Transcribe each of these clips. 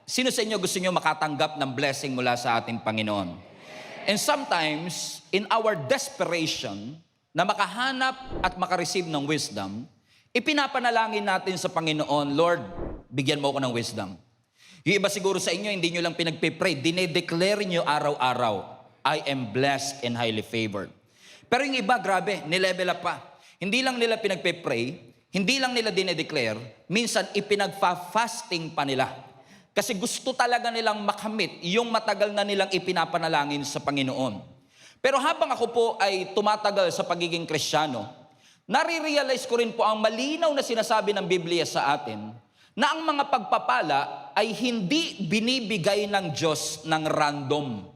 Sino sa inyo gusto nyo makatanggap ng blessing mula sa ating Panginoon? And sometimes, in our desperation na makahanap at makareceive ng wisdom, ipinapanalangin natin sa Panginoon, Lord, bigyan mo ako ng wisdom. Yung iba siguro sa inyo, hindi nyo lang pinagpipray, dinedeclare nyo araw-araw, I am blessed and highly favored. Pero yung iba, grabe, nilevel up pa. Hindi lang nila pinagpipray, hindi lang nila dinedeclare, minsan ipinagfa-fasting pa nila. Kasi gusto talaga nilang makamit yung matagal na nilang ipinapanalangin sa Panginoon. Pero habang ako po ay tumatagal sa pagiging Kristiyano, nare-realize ko rin po ang malinaw na sinasabi ng Biblia sa atin na ang mga pagpapala ay hindi binibigay ng Diyos ng random.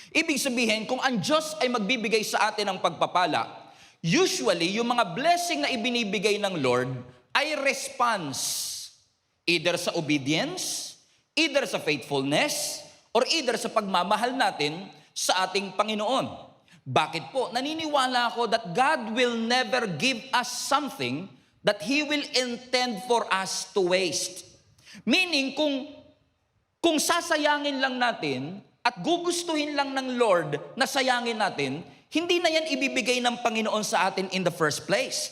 Ibig sabihin, kung ang Diyos ay magbibigay sa atin ng pagpapala, usually yung mga blessing na ibinibigay ng Lord ay response, either sa obedience, either sa faithfulness, or either sa pagmamahal natin sa ating Panginoon. Bakit po? Naniniwala ako that God will never give us something that He will intend for us to waste. Meaning, kung sasayangin lang natin at gugustuhin lang ng Lord na sayangin natin, hindi na yan ibibigay ng Panginoon sa atin in the first place.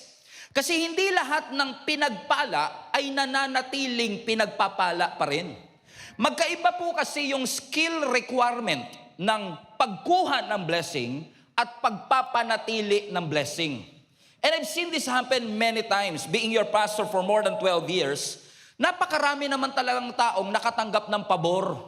Kasi hindi lahat ng pinagpala ay nananatiling pinagpapala pa rin. Magkaiba po kasi yung skill requirement ng pagkuha ng blessing at pagpapanatili ng blessing. And I've seen this happen many times. Being your pastor for more than 12 years, napakarami naman talagang taong nakatanggap ng pabor.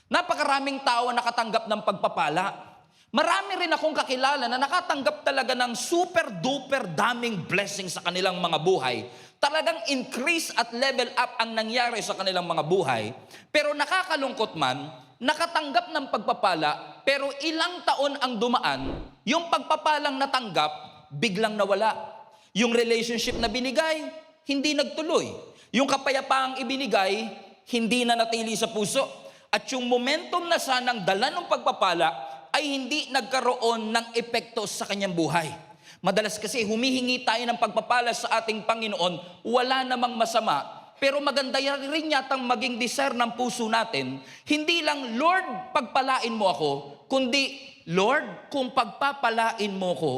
Napakaraming tao nakatanggap ng pagpapala. Marami rin akong kakilala na nakatanggap talaga ng super-duper daming blessing sa kanilang mga buhay. Talagang increase at level up ang nangyari sa kanilang mga buhay. Pero nakakalungkot man, nakatanggap ng pagpapala, pero ilang taon ang dumaan, yung pagpapalang natanggap, biglang nawala. Yung relationship na binigay, hindi nagtuloy. Yung kapayapaang ibinigay, hindi na natili sa puso. At yung momentum na sanang dala ng pagpapala, ay hindi nagkaroon ng epekto sa kanyang buhay. Madalas kasi humihingi tayo ng pagpapala sa ating Panginoon, wala namang masama, pero maganda rin yatang maging desire ng puso natin, hindi lang, Lord, pagpalain mo ako, kundi, Lord, kung pagpapalain mo ko,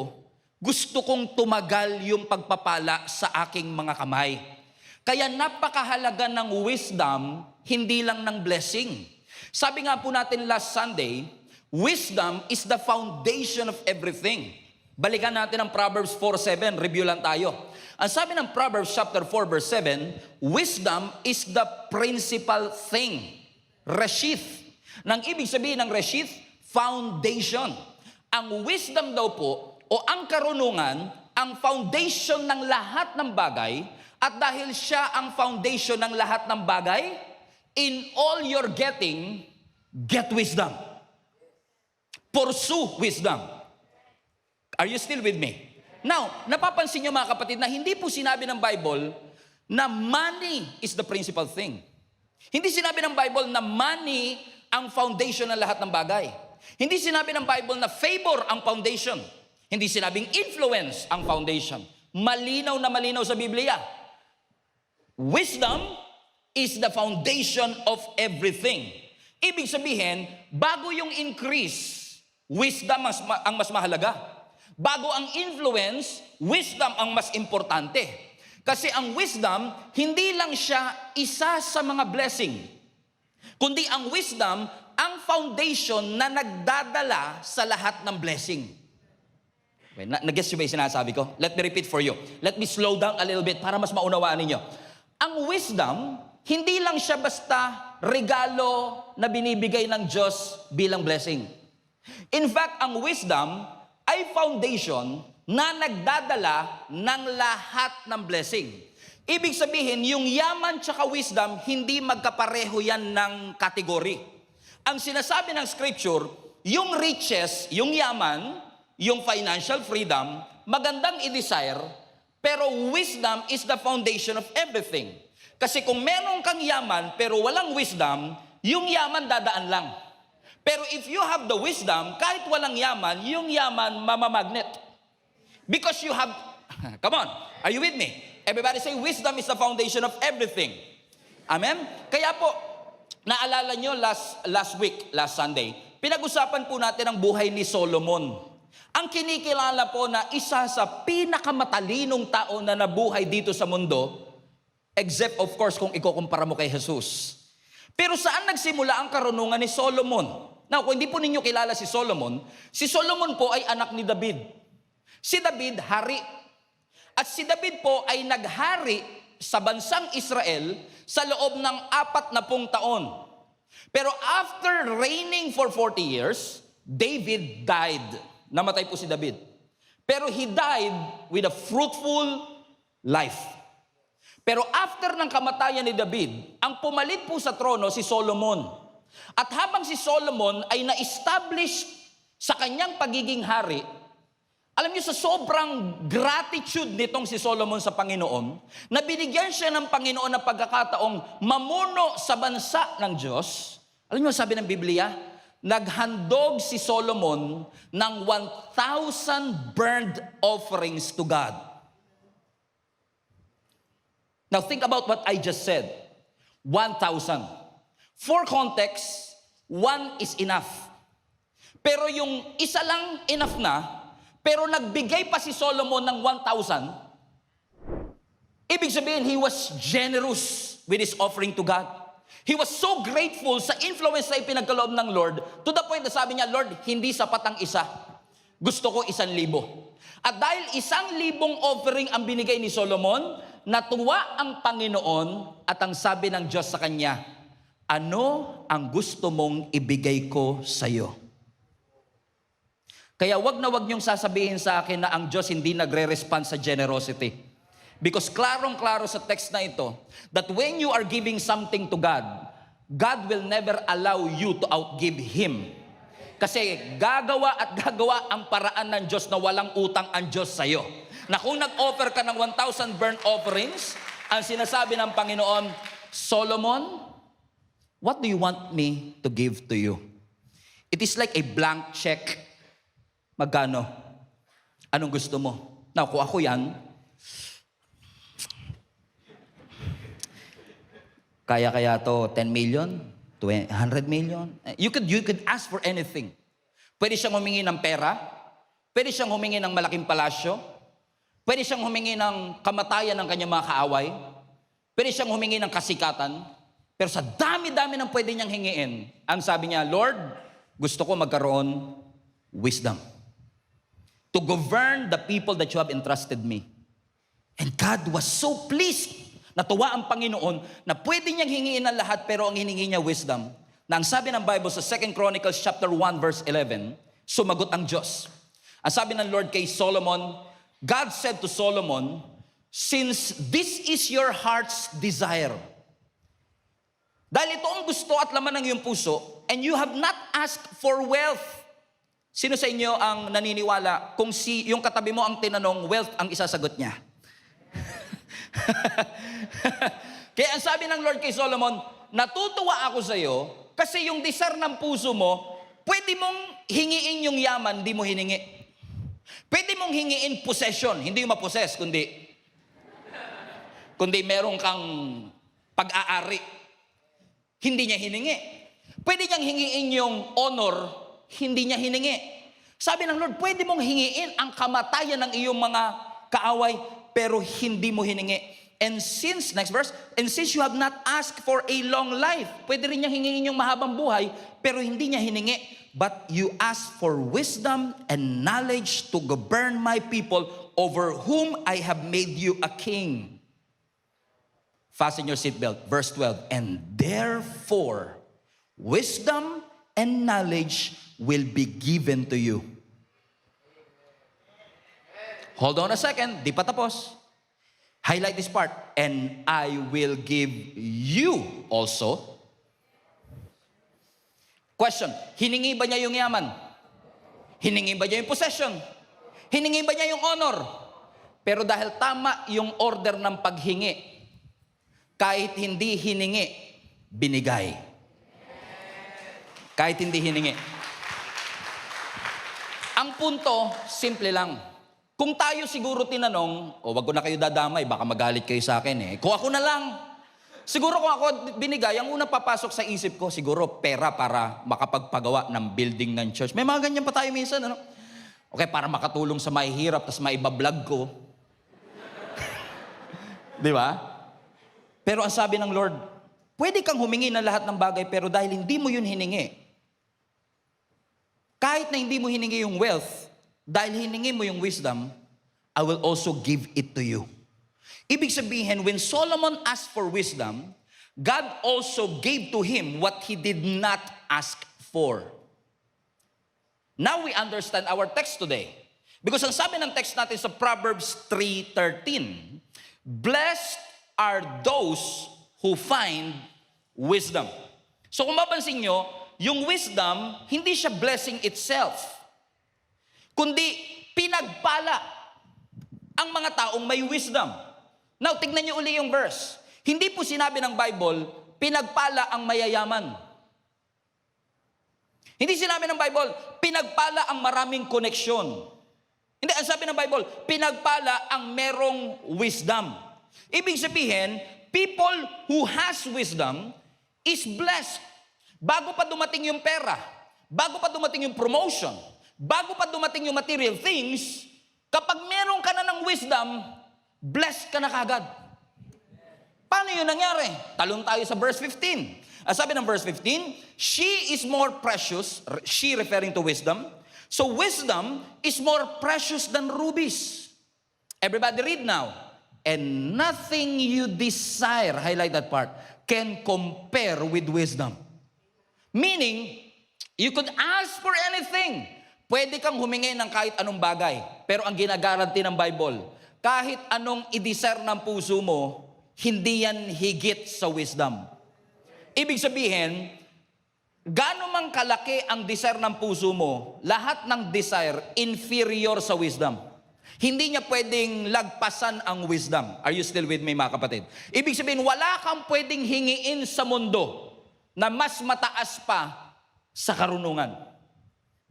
gusto kong tumagal yung pagpapala sa aking mga kamay. Kaya napakahalaga ng wisdom, hindi lang ng blessing. Sabi nga po natin last Sunday, wisdom is the foundation of everything. Balikan natin ang Proverbs 4:7, review lang tayo. Ang sabi ng Proverbs chapter 4 verse 7, wisdom is the principal thing. Reshith. Nang ibig sabihin ng reshith, foundation. Ang wisdom daw po, o ang karunungan, ang foundation ng lahat ng bagay, at dahil siya ang foundation ng lahat ng bagay, in all you're getting, get wisdom. Pursue wisdom. Are you still with me? Now, napapansin niyo mga kapatid na hindi po sinabi ng Bible na money is the principal thing. Hindi sinabi ng Bible na money ang foundation ng lahat ng bagay. Hindi sinabi ng Bible na favor ang foundation. Hindi sinabing influence ang foundation. Malinaw na malinaw sa Biblia. Wisdom is the foundation of everything. Ibig sabihin, bago yung increase, wisdom ang mas mahalaga. Bago ang influence, wisdom ang mas importante. Kasi ang wisdom, hindi lang siya isa sa mga blessing, kundi ang wisdom, ang foundation na nagdadala sa lahat ng blessing. Okay, nag-guess nyo ba yung sinasabi ko? Let me repeat for you. Let me slow down a little bit para mas maunawaan ninyo. Ang wisdom, hindi lang siya basta regalo na binibigay ng Diyos bilang blessing. In fact, ang wisdom ay foundation na nagdadala ng lahat ng blessing. Ibig sabihin, yung yaman tsaka wisdom, hindi magkapareho yan ng kategory. Ang sinasabi ng scripture, yung riches, yung yaman, yung financial freedom, magandang i-desire, pero wisdom is the foundation of everything. Kasi kung meron kang yaman pero walang wisdom, yung yaman dadaan lang. Pero if you have the wisdom, kahit walang yaman, yung yaman mamamagnet. Because you have, come on, are you with me? Everybody say, wisdom is the foundation of everything. Amen? Kaya po, Naalala nyo last week, last Sunday, pinag-usapan po natin ang buhay ni Solomon. Ang kinikilala po na isa sa pinakamatalinong tao na nabuhay dito sa mundo, except of course kung ikukumpara mo kay Jesus. Pero saan nagsimula ang karunungan ni Solomon? Now, kung hindi po ninyo kilala si Solomon po ay anak ni David. Si David, hari. At si David po ay naghari sa bansang Israel sa loob ng 40 taon. Pero after reigning for 40 years, David died. Namatay po si David. Pero he died with a fruitful life. Pero after ng kamatayan ni David, ang pumalit po sa trono si Solomon. At habang si Solomon ay na-establish sa kanyang pagiging hari, alam niyo, sa sobrang gratitude nitong si Solomon sa Panginoon, na binigyan siya ng Panginoon ng pagkakataong mamuno sa bansa ng Diyos. Alam niyo, sabi ng Biblia, naghandog si Solomon ng 1,000 burnt offerings to God. Now think about what I just said. 1,000. For context, 1 is enough. Pero yung isa lang enough na, pero nagbigay pa si Solomon ng 1,000, ibig sabihin, he was generous with his offering to God. He was so grateful sa influence na ipinagkaloob ng Lord, to the point na sabi niya, Lord, hindi sapat ang isa. Gusto ko 1,000. At dahil 1,000 offering ang binigay ni Solomon, natuwa ang Panginoon at ang sabi ng Diyos sa kanya, ano ang gusto mong ibigay ko sa iyo? Kaya wag na wag niyong sasabihin sa akin na ang Diyos hindi nagre-respond sa generosity. Because klarong-klaro sa text na ito, that when you are giving something to God, God will never allow you to outgive Him. Kasi gagawa at gagawa ang paraan ng Diyos na walang utang ang Diyos sa iyo. Na kung nag-offer ka ng 1,000 burnt offerings, ang sinasabi ng Panginoon, Solomon, what do you want me to give to you? It is like a blank check. Magkano? Anong gusto mo? Now, kung ako yan, kaya to 10 million, 100 million. You could ask for anything. Pwede siyang humingi ng pera, pwede siyang humingi ng malaking palasyo, pwede siyang humingi ng kamatayan ng kanyang mga kaaway, pwede siyang humingi ng kasikatan, pero sa dami-dami ng pwede niyang hingiin, ang sabi niya, Lord, gusto ko magkaroon wisdom to govern the people that you have entrusted me. And God was so pleased. Natuwa ang Panginoon na pwede niyang hingiin ang lahat, pero ang hiningi niya wisdom. Na ang sabi ng Bible sa 2 Chronicles chapter 1 verse 11, sumagot ang Diyos. Ang sabi ng Lord kay Solomon, God said to Solomon, since this is your heart's desire, dahil ito ang gusto at laman ng iyong puso, and you have not asked for wealth. Sino sa inyo ang naniniwala kung yung katabi mo ang tinanong, wealth ang isasagot niya? Kaya ang sabi ng Lord kay Solomon, natutuwa ako sa iyo kasi yung desire ng puso mo, pwede mong hingiin yung yaman, hindi mo hiningi. Pwede mong hingiin possession, hindi yung ma-possess, kundi meron kang pag-aari. Hindi niya hiningi. Pwede niyang hingiin yung honor, hindi niya hiningi. Sabi ng Lord, pwede mong hingiin ang kamatayan ng iyong mga kaaway, pero hindi mo hiningi. And since, next verse, and since you have not asked for a long life, pwede rin niya hingingin yung mahabang buhay, pero hindi niya hiningi. But you ask for wisdom and knowledge to govern my people over whom I have made you a king. Fasten your seatbelt. Verse 12, and therefore, wisdom and knowledge will be given to you. Hold on a second, di pa tapos. Highlight this part. And I will give you also. Question, hiningi ba niya yung yaman? Hiningi ba niya yung possession? Hiningi ba niya yung honor? Pero dahil tama yung order ng paghingi, kahit hindi hiningi, binigay. Kahit hindi hiningi. Ang punto, simple lang. Kung tayo siguro tinanong, wag ko na kayo dadamay, baka magalit kayo sa akin eh. Kung ako na lang, Siguro kung ako binigay, ang unang papasok sa isip ko, siguro pera para makapagpagawa ng building ng church. May mga ganyan pa tayo minsan, ano? Okay, para makatulong sa mahihirap, tapos maibablog ko. Di ba? Pero ang sabi ng Lord, pwede kang humingi ng lahat ng bagay, pero dahil hindi mo yun hiningi, kahit na hindi mo hiningi yung wealth, dahil hiningi mo yung wisdom, I will also give it to you. Ibig sabihin, when Solomon asked for wisdom, God also gave to him what he did not ask for. Now we understand our text today. Because ang sabi ng text natin sa Proverbs 3:13, blessed are those who find wisdom. So kung mapansin nyo, yung wisdom, hindi siya blessing itself, kundi pinagpala ang mga taong may wisdom. Now, tignan niyo uli yung verse. Hindi po sinabi ng Bible, pinagpala ang mayayaman. Hindi sinabi ng Bible, pinagpala ang maraming koneksyon. Hindi, ang sabi ng Bible, pinagpala ang merong wisdom. Ibig sabihin, people who has wisdom is blessed. Bago pa dumating yung pera, bago pa dumating yung promotion, bago pa dumating yung material things, kapag meron ka na ng wisdom, blessed ka na kagad. Paano yun nangyari? Talon tayo sa verse 15. Ang sabi ng verse 15, she is more precious, she referring to wisdom, so wisdom is more precious than rubies. Everybody read now. And nothing you desire, highlight that part, can compare with wisdom. Meaning, you could ask for anything. Pwede kang humingi ng kahit anong bagay. Pero ang ginagaranti ng Bible, kahit anong i-desire ng puso mo, hindi yan higit sa wisdom. Ibig sabihin, gaano mang kalaki ang desire ng puso mo, lahat ng desire inferior sa wisdom. Hindi niya pwedeng lagpasan ang wisdom. Are you still with me, mga kapatid? Ibig sabihin, wala kang pwedeng hingiin sa mundo na mas mataas pa sa karunungan.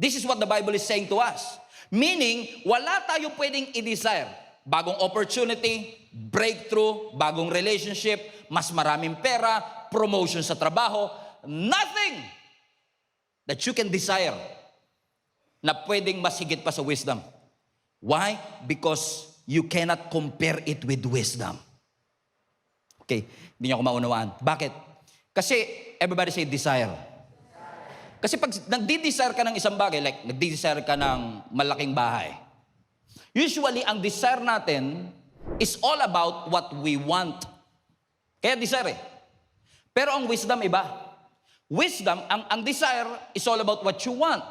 This is what the Bible is saying to us. Meaning, wala tayo pwedeng i-desire. Bagong opportunity, breakthrough, bagong relationship, mas maraming pera, promotion sa trabaho, nothing that you can desire na pwedeng mas higit pa sa wisdom. Why? Because you cannot compare it with wisdom. Okay, hindi niyo ako maunawaan. Bakit? Kasi, everybody say desire. Kasi pag nagdi-desire ka ng isang bagay, like nagdi-desire ka ng malaking bahay, usually, ang desire natin is all about what we want. Kaya desire eh. Pero ang wisdom iba. Wisdom, ang desire is all about what you want.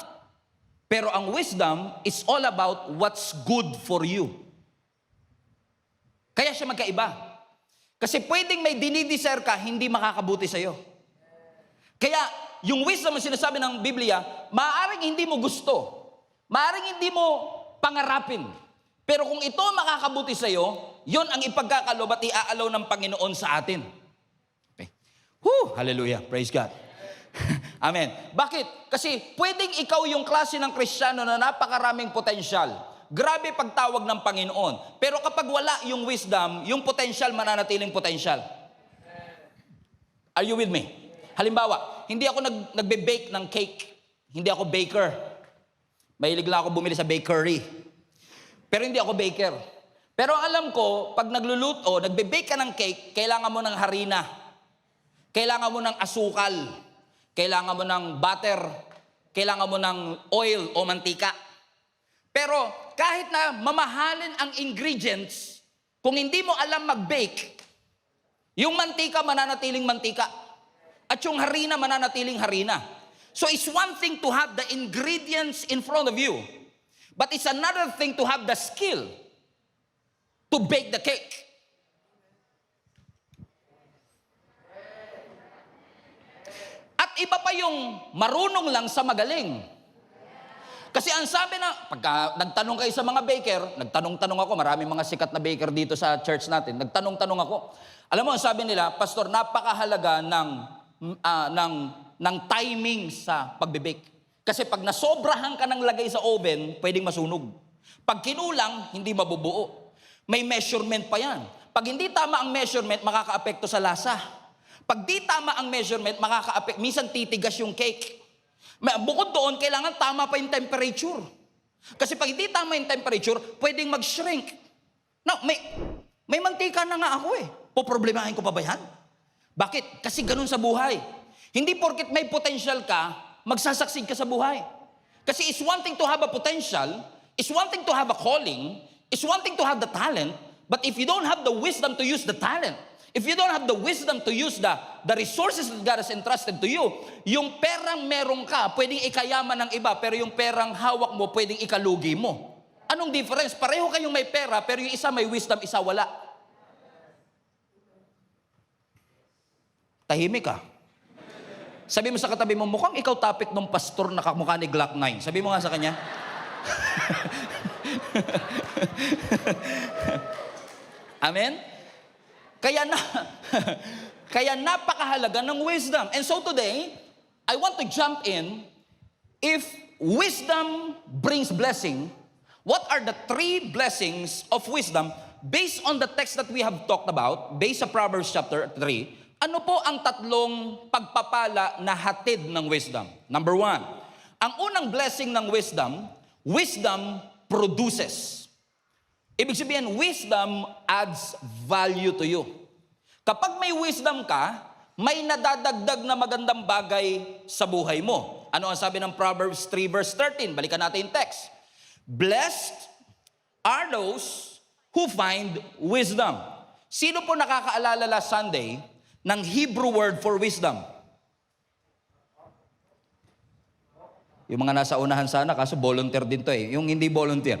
Pero ang wisdom is all about what's good for you. Kaya siya magkaiba. Kasi pwedeng may dinidesire ka, hindi makakabuti sa'yo. Kaya, yung wisdom ang sinasabi ng Biblia, maaaring hindi mo gusto. Maaaring hindi mo pangarapin. Pero kung ito makakabuti sa iyo, yon ang ipagkakalob at iaalaw ng Panginoon sa atin. Okay. Hallelujah. Praise God. Amen. Bakit? Kasi pwedeng ikaw yung klase ng Kristiyano na napakaraming potensyal. Grabe pagtawag ng Panginoon. Pero kapag wala yung wisdom, yung potensyal mananatiling potensyal. Are you with me? Halimbawa, hindi ako nagbe-bake ng cake. Hindi ako baker. Mahilig lang ako bumili sa bakery. Pero hindi ako baker. Pero alam ko, pag nagluluto, nagbe-bake ka ng cake, kailangan mo ng harina. Kailangan mo ng asukal. Kailangan mo ng butter. Kailangan mo ng oil o mantika. Pero kahit na mamahalin ang ingredients, kung hindi mo alam mag-bake, yung mantika mananatiling mantika. At yung harina mananatiling harina. So it's one thing to have the ingredients in front of you. But it's another thing to have the skill to bake the cake. At iba pa yung marunong lang sa magaling. Kasi ang sabi na, pagka nagtanong kayo sa mga baker, nagtanong-tanong ako, maraming mga sikat na baker dito sa church natin, nagtanong-tanong ako. Alam mo, ang sabi nila, Pastor, napakahalaga ng timing sa pagbe-bake. Kasi pag nasobrahan ka ng lagay sa oven, pwedeng masunog. Pag kinulang, hindi mabubuo. May measurement pa yan. Pag hindi tama ang measurement, makakaapekto sa lasa. Pag di tama ang measurement, minsan titigas yung cake. Bukod doon, kailangan tama pa yung temperature. Kasi pag hindi tama yung temperature, pwedeng mag-shrink. Now, may mantika na nga ako eh. Poproblemahin ko pa ba yan? Bakit? Kasi ganun sa buhay. Hindi porket may potential ka, magsasucceed ka sa buhay. Kasi it's one thing to have a potential, it's one thing to have a calling, it's one thing to have the talent, but if you don't have the wisdom to use the talent, if you don't have the wisdom to use the resources that God has entrusted to you, yung perang meron ka, pwedeng ikayaman ng iba, pero yung perang hawak mo, pwedeng ikalugi mo. Anong difference? Pareho kayong may pera, pero yung isa may wisdom, isa wala. Tahimik ka. Sabi mo sa katabi mo, mukhang ikaw topic ng pastor na kamukha ni Glock 9. Sabi mo nga sa kanya. Amen? Kaya napakahalaga ng wisdom. And so today, I want to jump in. If wisdom brings blessing, what are the 3 blessings of wisdom based on the text that we have talked about, based sa Proverbs chapter 3? Ano po ang 3 pagpapala na hatid ng wisdom? Number 1, ang unang blessing ng wisdom, wisdom produces. Ibig sabihin, wisdom adds value to you. Kapag may wisdom ka, may nadadagdag na magandang bagay sa buhay mo. Ano ang sabi ng Proverbs 3 verse 13? Balikan natin yung text. Blessed are those who find wisdom. Sino po nakakaalala last Sunday ng Hebrew word for wisdom? Yung mga nasa unahan sana, kaso volunteer din to eh. Yung hindi volunteer.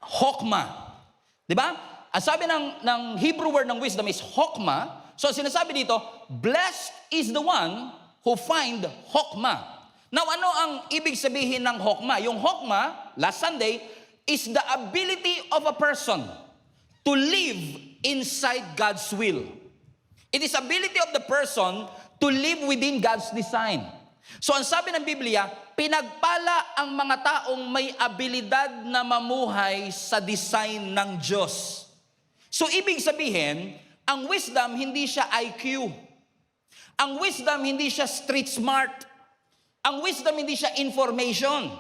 Hokma. Di ba? Ang sabi ng Hebrew word ng wisdom is hokma. So sinasabi dito, blessed is the one who find hokma. Now ano ang ibig sabihin ng hokma? Yung hokma, last Sunday, is the ability of a person to live inside God's will. It is ability of the person to live within God's design. So ang sabi ng Biblia, pinagpala ang mga taong may abilidad na mamuhay sa design ng Diyos. So ibig sabihin, ang wisdom hindi siya IQ. Ang wisdom hindi siya street smart. Ang wisdom hindi siya information.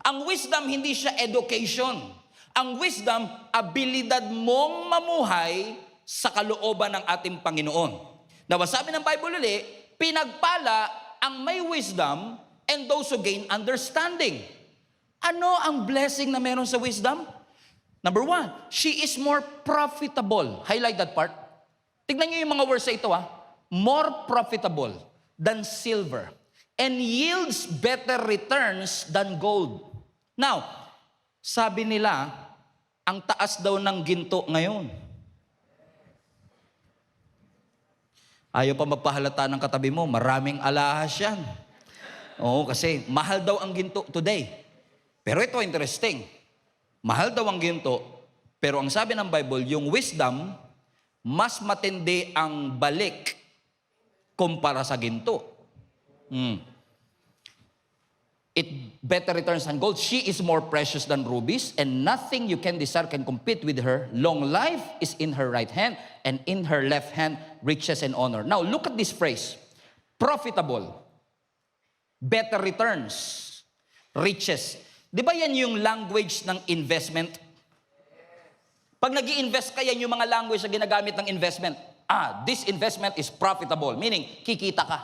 Ang wisdom hindi siya education. Ang wisdom, abilidad mong mamuhay sa kalooban ng ating Panginoon. Now, sabi ng Bible ulit, pinagpala ang may wisdom and those who gain understanding. Ano ang blessing na meron sa wisdom? Number 1, she is more profitable. Highlight that part. Tignan niyo yung mga words sa ito More profitable than silver and yields better returns than gold. Now, sabi nila, ang taas daw ng ginto ngayon. Ayaw pa magpahalata ng katabi mo, maraming alahas yan. Oo, kasi mahal daw ang ginto today. Pero ito interesting. Mahal daw ang ginto, pero ang sabi ng Bible, yung wisdom, mas matindi ang balik kumpara sa ginto. It better returns than gold. She is more precious than rubies, and nothing you can desire can compete with her. Long life is in her right hand, and in her left hand, riches and honor. Now, look at this phrase. Profitable. Better returns. Riches. Di ba yan yung language ng investment? Pag nag-i-invest ka, yan yung mga language na ginagamit ng investment. This investment is profitable, meaning kikita ka.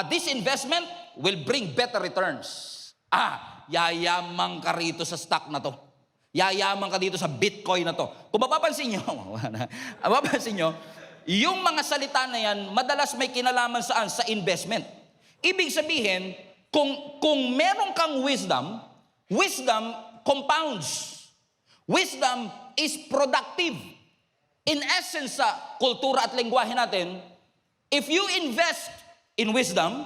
This investment will bring better returns. Yayaman ka rito sa stock na to. Yayaman ka dito sa Bitcoin na to. Kung mapapansin nyo, yung mga salita na yan, madalas may kinalaman saan? Sa investment. Ibig sabihin, kung meron kang wisdom, wisdom compounds. Wisdom is productive. In essence, sa kultura at lengguwahe natin, if you invest in wisdom,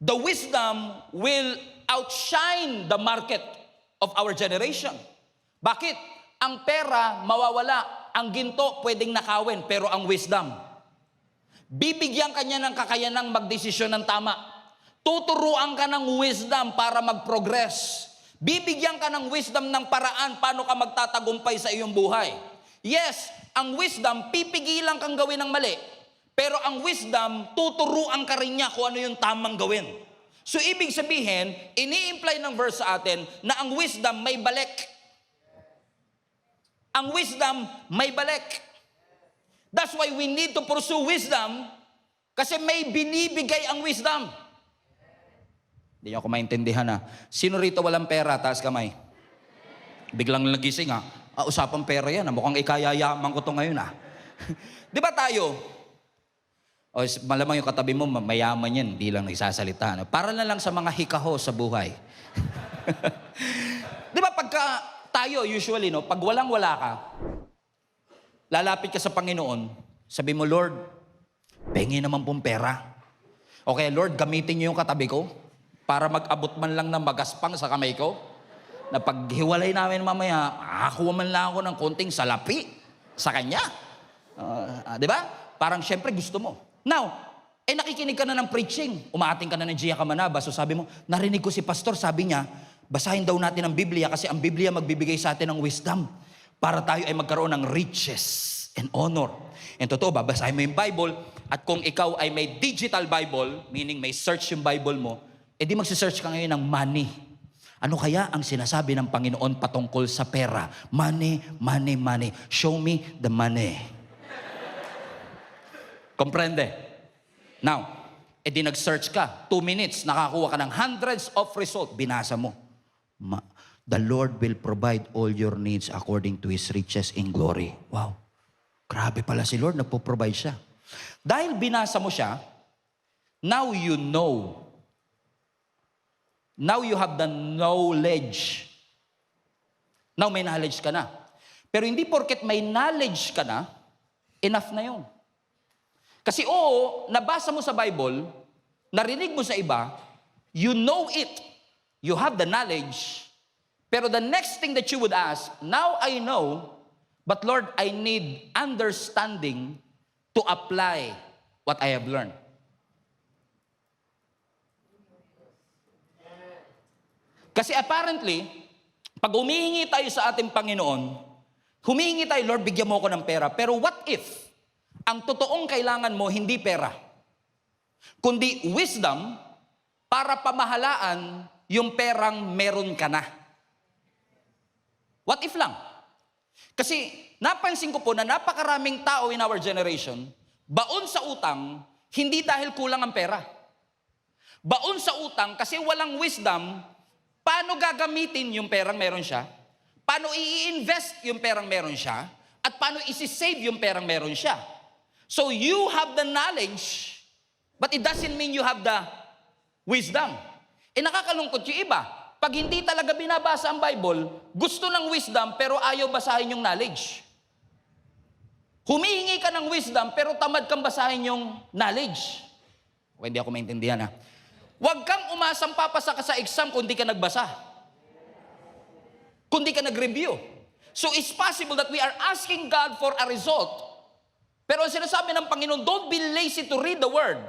the wisdom will outshine the market of our generation. Bakit? Ang pera mawawala, ang ginto pwedeng nakawin, pero ang wisdom, bibigyan ka niya ng kakayanang magdesisyon ng tama. Tuturuan ka ng wisdom para mag-progress. Bibigyan ka ng wisdom ng paraan paano ka magtatagumpay sa iyong buhay. Yes, ang wisdom, pipigilan kang gawin ng mali, Pero ang wisdom, tuturuan ka rin niya kung ano yung tamang gawin. So ibig sabihin, ini-imply ng verse sa atin na ang wisdom may balik. Ang wisdom may balik. That's why we need to pursue wisdom, kasi may binibigay ang wisdom. Hindi niyo ako maintindihan ha. Sino rito walang pera? Taas kamay. Biglang nagising ha. Usapang pera yan. Mukhang ikayayaman ko to ngayon ha. Di ba tayo? O, malamang yung katabi mo, mayaman yan, hindi lang nagsasalita. No? Para na lang sa mga hikaho sa buhay. Di ba pagka tayo, usually, no, pag walang-wala ka, lalapit ka sa Panginoon, sabi mo, Lord, pengi naman pong pera. Okay, Lord, gamitin niyo yung katabi ko para mag-abot man lang ng magaspang sa kamay ko. Na paghiwalay namin mamaya, makakuha man lang ako ng konting salapi sa kanya. Di ba? Parang syempre gusto mo. Now, nakikinig ka na ng preaching. Umaating ka na ng Gia Kamanaba. So sabi mo, narinig ko si pastor, sabi niya, basahin daw natin ang Biblia kasi ang Biblia magbibigay sa atin ng wisdom para tayo ay magkaroon ng riches and honor. And totoo, babasahin mo yung Bible at kung ikaw ay may digital Bible, meaning may search yung Bible mo, di magsisearch ka ngayon ng money. Ano kaya ang sinasabi ng Panginoon patungkol sa pera? Money, money, money. Show me the money. Comprende? Now, di nag-search ka. 2 minutes, nakakuha ka ng hundreds of results. Binasa mo. The Lord will provide all your needs according to His riches in glory. Wow. Grabe pala si Lord, nagpo-provide siya. Dahil binasa mo siya, now you know. Now you have the knowledge. Now may knowledge ka na. Pero hindi porket may knowledge ka na, enough na yun. Kasi nabasa mo sa Bible, narinig mo sa iba, you know it, you have the knowledge, pero the next thing that you would ask, now I know, but Lord, I need understanding to apply what I have learned. Kasi apparently, pag humihingi tayo sa ating Panginoon, humihingi tayo, Lord, bigyan mo ako ng pera. Pero what if, ang totoong kailangan mo, hindi pera, kundi wisdom para pamahalaan yung perang meron ka na. What if lang? Kasi napansin ko po na napakaraming tao in our generation, baon sa utang, hindi dahil kulang ang pera. Baon sa utang kasi walang wisdom, paano gagamitin yung perang meron siya, paano i-invest yung perang meron siya, at paano isi-save yung perang meron siya. So you have the knowledge, but it doesn't mean you have the wisdom. Nakakalungkot yung iba. Pag hindi talaga binabasa ang Bible, gusto ng wisdom pero ayaw basahin yung knowledge. Humihingi ka ng wisdom pero tamad kang basahin yung knowledge. O, hindi ako maintindihan ha. Huwag kang umasang papasa ka sa exam kung hindi ka nagbasa. Kung hindi ka nag-review. So it's possible that we are asking God for a result. Pero ang sinasabi ng Panginoon, don't be lazy to read the Word.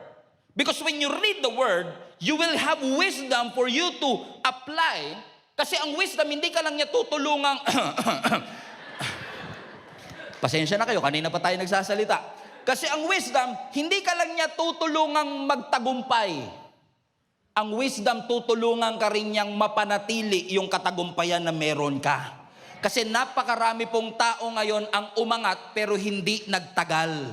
Because when you read the Word, you will have wisdom for you to apply. Kasi ang wisdom, hindi ka lang niya tutulungang... Pasensya na kayo, kanina pa tayo nagsasalita. Kasi ang wisdom, hindi ka lang niya tutulungang magtagumpay. Ang wisdom, tutulungan ka rin niyang mapanatili yung katagumpayan na meron ka. Kasi napakarami pong tao ngayon ang umangat pero hindi nagtagal.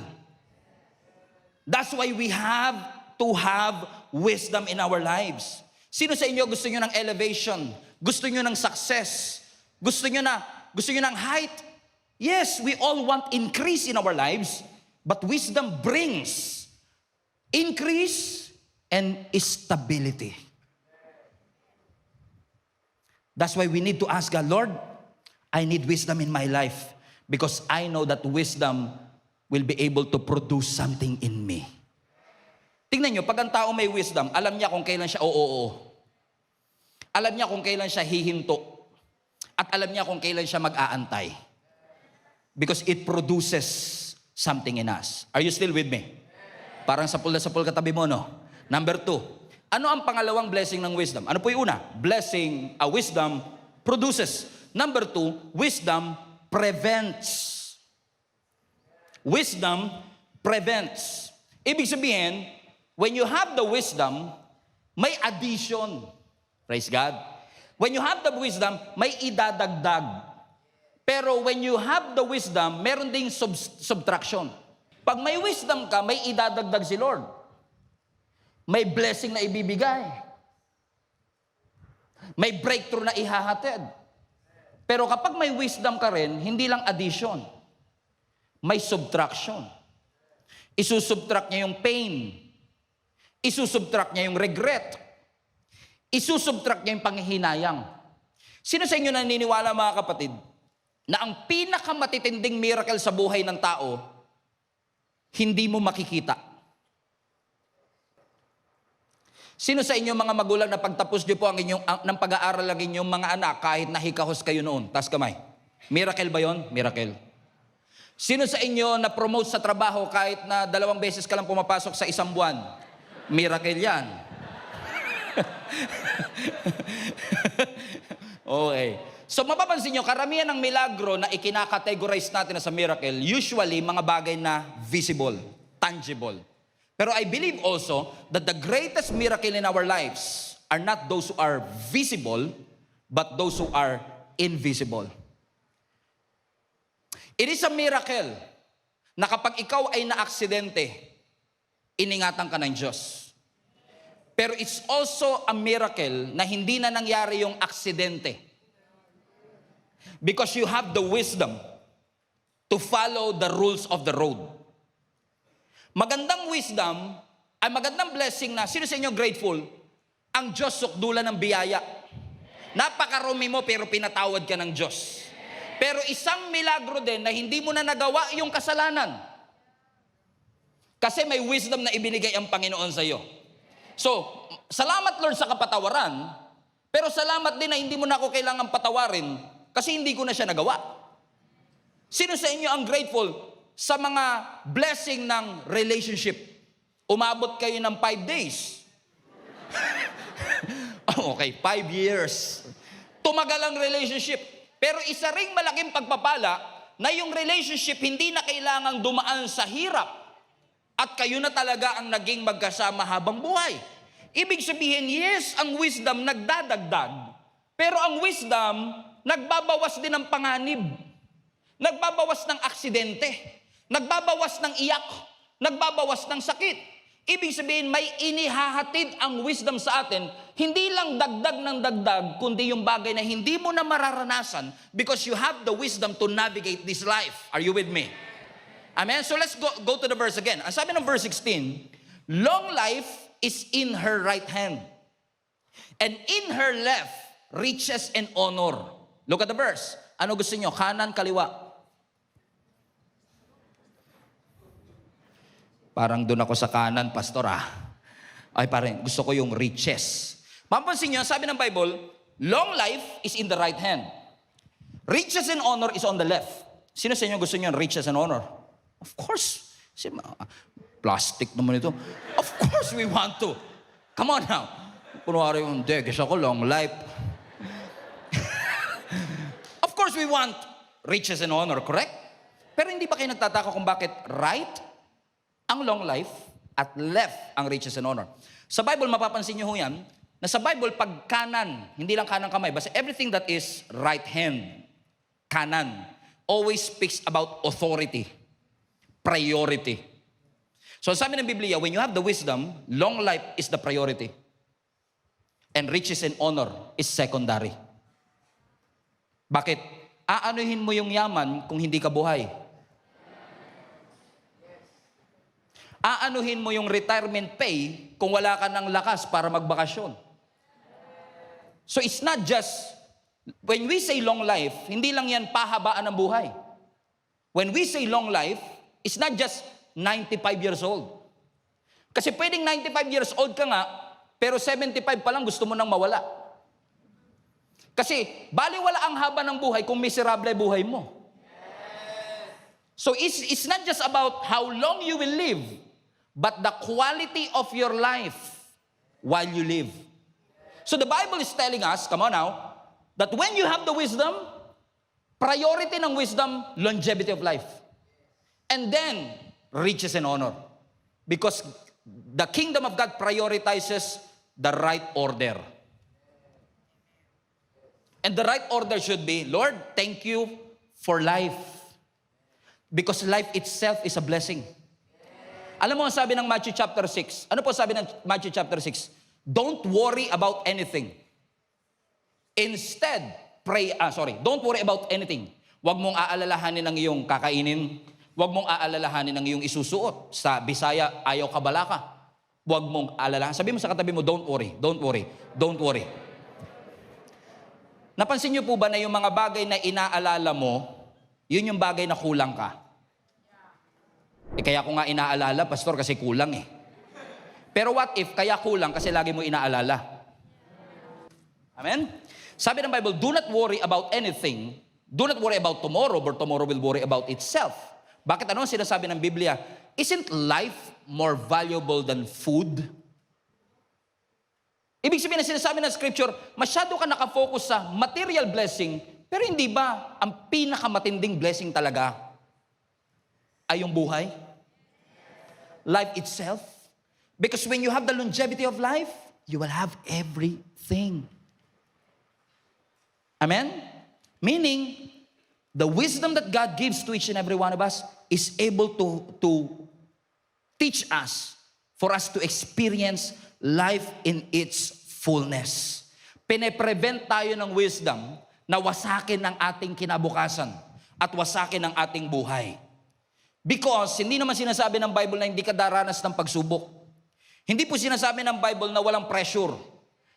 That's why we have to have wisdom in our lives. Sino sa inyo gusto nyo ng elevation? Gusto nyo ng success? Gusto nyo ng height? Yes, we all want increase in our lives, but wisdom brings increase and stability. That's why we need to ask God, Lord, I need wisdom in my life because I know that wisdom will be able to produce something in me. Tingnan nyo, pag ang tao may wisdom, alam niya kung kailan siya oo. Alam niya kung kailan siya hihinto. At alam niya kung kailan siya mag-aantay. Because it produces something in us. Are you still with me? Parang sapul na sapul katabi mo, no? Number 2, ano ang pangalawang blessing ng wisdom? Ano po yung una? Blessing, wisdom produces. Number 2, wisdom prevents. Wisdom prevents. Ibig sabihin, when you have the wisdom, may addition. Praise God. When you have the wisdom, may idadagdag. Pero when you have the wisdom, meron ding subtraction. Pag may wisdom ka, may idadagdag si Lord. May blessing na ibibigay. May breakthrough na ihahatid. Pero kapag may wisdom ka rin, hindi lang addition. May subtraction. Isusubtract niya yung pain. Isusubtract niya yung regret. Isusubtract niya yung panghihinayang. Sino sa inyo naniniwala, mga kapatid, na ang pinakamatitinding miracle sa buhay ng tao, hindi mo makikita? Sino sa inyo mga magulang na pagtapos niyo po ng pag-aaral ng inyong mga anak kahit nahikahos kayo noon? Taas kamay. Miracle ba yon? Miracle. Sino sa inyo na promote sa trabaho kahit na 2 beses ka lang pumapasok sa isang buwan? Miracle yan. Okay. So mapapansin nyo, karamihan ng milagro na ikinakategorize natin sa miracle, usually mga bagay na visible, tangible. Pero I believe also that the greatest miracle in our lives are not those who are visible, but those who are invisible. It is a miracle na kapag ikaw ay na-aksidente, iningatan ka ng Diyos. Pero it's also a miracle na hindi na nangyari yung aksidente. Because you have the wisdom to follow the rules of the road. Magandang wisdom ay magandang blessing na, sino sa inyo grateful? Ang Diyos sukdulan ng biyaya. Napakarumi mo pero pinatawad ka ng Diyos. Pero isang milagro din na hindi mo na nagawa yung kasalanan. Kasi may wisdom na ibinigay ang Panginoon sa iyo. So, salamat Lord sa kapatawaran, pero salamat din na hindi mo na ako kailangang patawarin kasi hindi ko na siya nagawa. Sino sa inyo ang grateful sa mga blessing ng relationship? Umabot kayo ng 5 days. Okay, 5 years. Tumagal ang relationship. Pero isa ring malaking pagpapala na yung relationship hindi na kailangang dumaan sa hirap at kayo na talaga ang naging magkasama habang buhay. Ibig sabihin, yes, ang wisdom nagdadagdag, pero ang wisdom nagbabawas din ng panganib, nagbabawas ng aksidente, nagbabawas ng iyak, nagbabawas ng sakit. Ibig sabihin, may inihahatid ang wisdom sa atin, hindi lang dagdag ng dagdag, kundi yung bagay na hindi mo na mararanasan because you have the wisdom to navigate this life. Are you with me? Amen? So let's go to the verse again. Ang sabi ng verse 16, long life is in her right hand, and in her left, riches and honor. Look at the verse. Ano gusto nyo? Kanan, kaliwa? Parang doon ako sa kanan, pastor Ay parang gusto ko yung riches. Mapansin nyo, sabi ng Bible, long life is in the right hand. Riches and honor is on the left. Sino sa inyo gusto nyo riches and honor? Of course. Plastic naman ito. Of course we want to. Come on now. Kunwari yung, gusto ko long life. Of course we want riches and honor, correct? Pero hindi ba kayo nagtataka kung bakit right ang long life at left ang riches and honor? Sa Bible, mapapansin nyo yan, na sa Bible, pag kanan, hindi lang kanang kamay, basta everything that is right hand, kanan, always speaks about authority, priority. So sabi ng Biblia, when you have the wisdom, long life is the priority. And riches and honor is secondary. Bakit? Aanuhin mo yung yaman kung hindi ka buhay? Aanuhin mo yung retirement pay kung wala ka ng lakas para magbakasyon. So it's not just, when we say long life, hindi lang yan pahabaan ng buhay. When we say long life, it's not just 95 years old. Kasi pwedeng 95 years old ka nga, pero 75 pa lang gusto mo nang mawala. Kasi baliwala ang haba ng buhay kung miserable buhay mo. So it's not just about how long you will live, but the quality of your life while you live. So the Bible is telling us, come on now, that when you have the wisdom, priority ng wisdom, longevity of life. And then, riches and honor. Because the kingdom of God prioritizes the right order. And the right order should be, Lord, thank you for life. Because life itself is a blessing. Alam mo ang sabi ng Matthew chapter 6? Ano po sabi ng Matthew chapter 6? Don't worry about anything. Instead, don't worry about anything. Huwag mong aalalahanin ang iyong kakainin. Huwag mong aalalahanin ang iyong isusuot. Sa Bisaya, ayaw kabalaka. Huwag mong aalalahanin. Sabi mo sa katabi mo, don't worry, don't worry, don't worry. Napansin niyo po ba na yung mga bagay na inaalala mo, yun yung bagay na kulang ka? Kaya ko nga inaalala, pastor, kasi kulang eh. Pero what if, kaya kulang kasi lagi mo inaalala? Amen? Sabi ng Bible, do not worry about anything. Do not worry about tomorrow, but tomorrow will worry about itself. Bakit ano ang sinasabi ng Biblia? Isn't life more valuable than food? Ibig sabihin na sinasabi ng Scripture, masyado ka nakafocus sa material blessing, pero hindi ba ang pinakamatinding blessing talaga ay yung buhay? Life itself? Because when you have the longevity of life, you will have everything. Amen? Meaning, the wisdom that God gives to each and every one of us is able to teach us, for us to experience life in its fullness. Pine-prevent tayo ng wisdom na wasakin ang ating kinabukasan at wasakin ang ating buhay. Because hindi naman sinasabi ng Bible na hindi ka daranas ng pagsubok. Hindi po sinasabi ng Bible na walang pressure.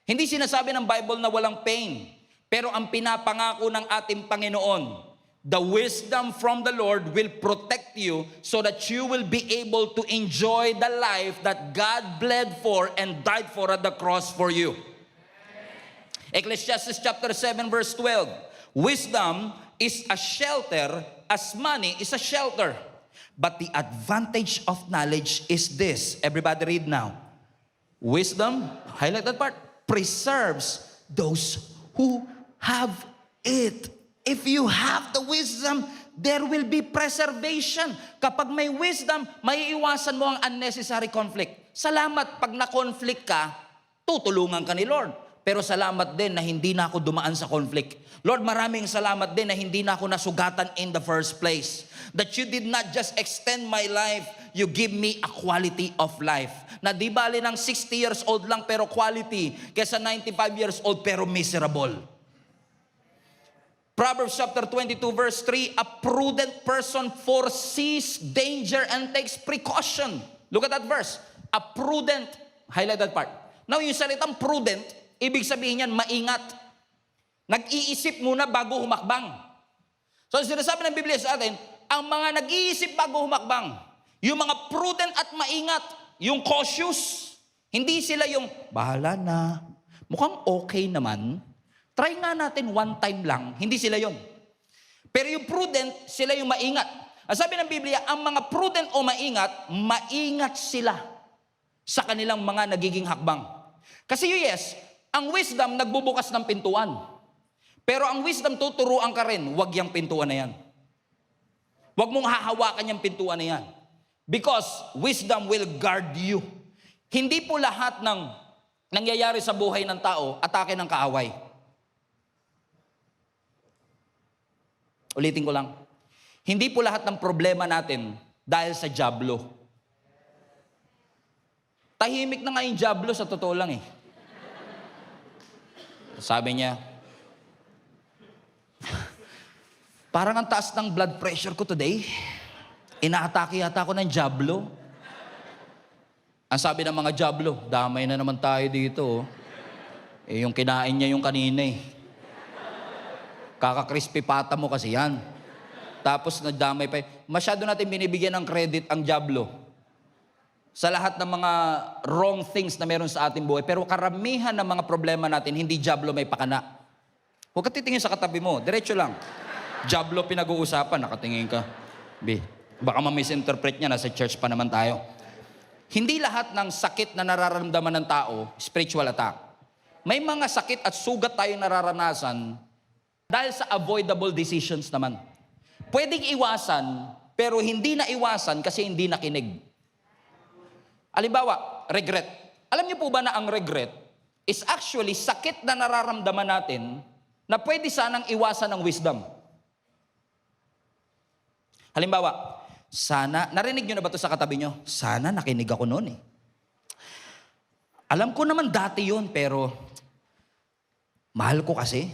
Hindi sinasabi ng Bible na walang pain. Pero ang pinapangako ng ating Panginoon, the wisdom from the Lord will protect you so that you will be able to enjoy the life that God bled for and died for at the cross for you. Ecclesiastes chapter 7 verse 12. Wisdom is a shelter as money is a shelter. But the advantage of knowledge is this. Everybody read now. Wisdom, highlight that part, preserves those who have it. If you have the wisdom, there will be preservation. Kapag may wisdom, maiiwasan mo ang unnecessary conflict. Salamat pag na-conflict ka, tutulungan ka ni Lord. Pero salamat din na hindi na ako dumaan sa conflict. Lord, maraming salamat din na hindi na ako nasugatan in the first place. That you did not just extend my life, you give me a quality of life. Na di bali ng 60 years old lang pero quality, kesa 95 years old pero miserable. Proverbs chapter 22 verse 3, a prudent person foresees danger and takes precaution. Look at that verse. A prudent, highlight that part. Now yung salitang prudent, ibig sabihin yan, maingat. Nag-iisip muna bago humakbang. So sinasabi ng Biblia sa atin, ang mga nag-iisip bago humakbang, yung mga prudent at maingat, yung cautious, hindi sila yung, bahala na, mukhang okay naman, try nga natin one time lang, hindi sila yon. Pero yung prudent, sila yung maingat. Ang sabi ng Biblia, ang mga prudent o maingat, maingat sila sa kanilang mga nagiging hakbang. Kasi yes, ang wisdom nagbubukas ng pintuan. Pero ang wisdom tuturuan ka rin, wag yung pintuan na yan. Wag mong hahawakan yung pintuan na yan. Because wisdom will guard you. Hindi po lahat ng nangyayari sa buhay ng tao, atake ng kaaway. Ulitin ko lang. Hindi po lahat ng problema natin dahil sa dyablo. Tahimik na nga yung dyablo sa totoo lang eh. Sabi niya, parang ang taas ng blood pressure ko today. Inaatake yata ako ng dyablo. Ang sabi ng mga dyablo, damay na naman tayo dito. Oh. Eh, yung kinain niya yung kanina eh. Kaka-crispy pata mo kasi yan. Tapos nagdamay pa. Masyado natin binibigyan ng credit ang dyablo sa lahat ng mga wrong things na meron sa ating buhay. Pero karamihan ng mga problema natin, hindi dyablo may pakana. Huwag ka titingin sa katabi mo. Diretso lang. Dyablo pinag-uusapan, nakatingin ka. Baka ma-misinterpret niya, nasa church pa naman tayo. Hindi lahat ng sakit na nararamdaman ng tao, spiritual attack. May mga sakit at sugat tayong nararanasan dahil sa avoidable decisions naman. Pwedeng iwasan, pero hindi na iwasan kasi hindi nakinig. Halimbawa, regret. Alam niyo po ba na ang regret is actually sakit na nararamdaman natin na pwede sanang iwasan ng wisdom. Halimbawa, sana, narinig niyo na ba ito sa katabi niyo? Sana nakinig ako noon eh. Alam ko naman dati yun, pero mahal ko kasi.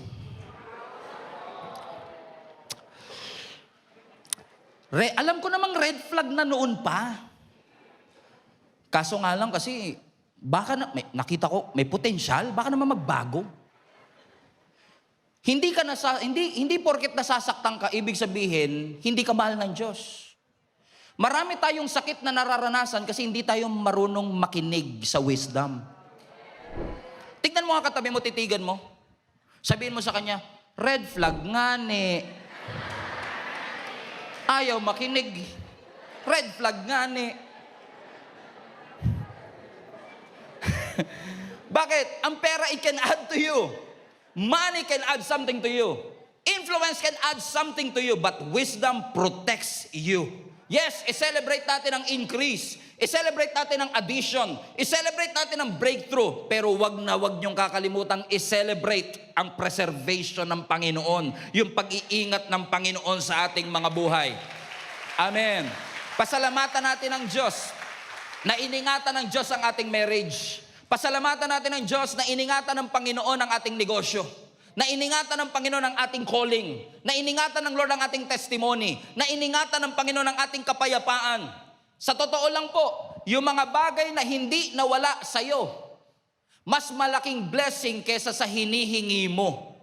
Alam ko namang red flag na noon pa. Kaso nga lang kasi, baka nakita ko, may potensyal, baka naman magbago. Hindi porket nasasaktan ka, ibig sabihin, hindi ka mahal ng Diyos. Marami tayong sakit na nararanasan kasi hindi tayo marunong makinig sa wisdom. Tignan mo nga katabi mo, titigan mo. Sabihin mo sa kanya, red flag nga ni. Ayaw makinig. Red flag nga ni. Bakit? Ang pera, it can add to you. Money can add something to you. Influence can add something to you, but wisdom protects you. Yes, i-celebrate natin ang increase. I-celebrate natin ang addition. I-celebrate natin ang breakthrough. Pero wag niyong kakalimutang i-celebrate ang preservation ng Panginoon. Yung pag-iingat ng Panginoon sa ating mga buhay. Amen. Pasalamatan natin ang Diyos na iningatan ng Diyos ang ating marriage. Pasalamatan natin ang Diyos na iningatan ng Panginoon ang ating negosyo. Na iningatan ng Panginoon ang ating calling. Na iningatan ng Lord ang ating testimony. Na iningatan ng Panginoon ang ating kapayapaan. Sa totoo lang po, yung mga bagay na hindi nawala sa'yo, mas malaking blessing kesa sa hinihingi mo.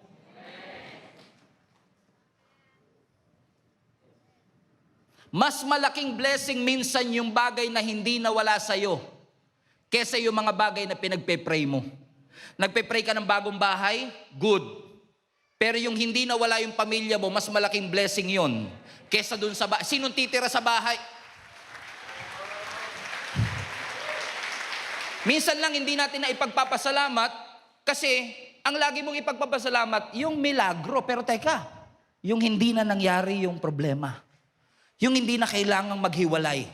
Mas malaking blessing minsan yung bagay na hindi nawala sa'yo kesa yung mga bagay na pinagpe-pray mo. Nagpe-pray ka ng bagong bahay, good. Pero yung hindi nawala yung pamilya mo, mas malaking blessing yon kesa dun sa bahay. Sinong titira sa bahay? Minsan lang hindi natin na ipagpapasalamat kasi ang lagi mong ipagpapasalamat, yung milagro. Pero teka, yung hindi na nangyari yung problema. Yung hindi na kailangang maghiwalay.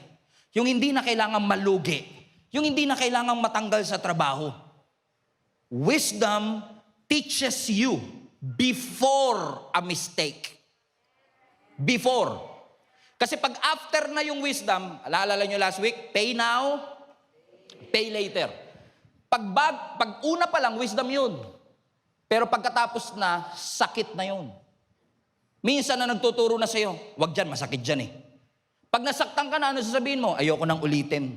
Yung hindi na kailangang malugi. Yung hindi na kailangang matanggal sa trabaho. Wisdom teaches you before a mistake. Before. Kasi pag after na yung wisdom, alaalala nyo last week, pay now, pay later. Pag una pa lang, wisdom yun. Pero pagkatapos na, sakit na yun. Minsan na nagtuturo na sa'yo, wag dyan, masakit dyan eh. Pag nasaktan ka na, ano sasabihin mo? Ayoko nang ulitin.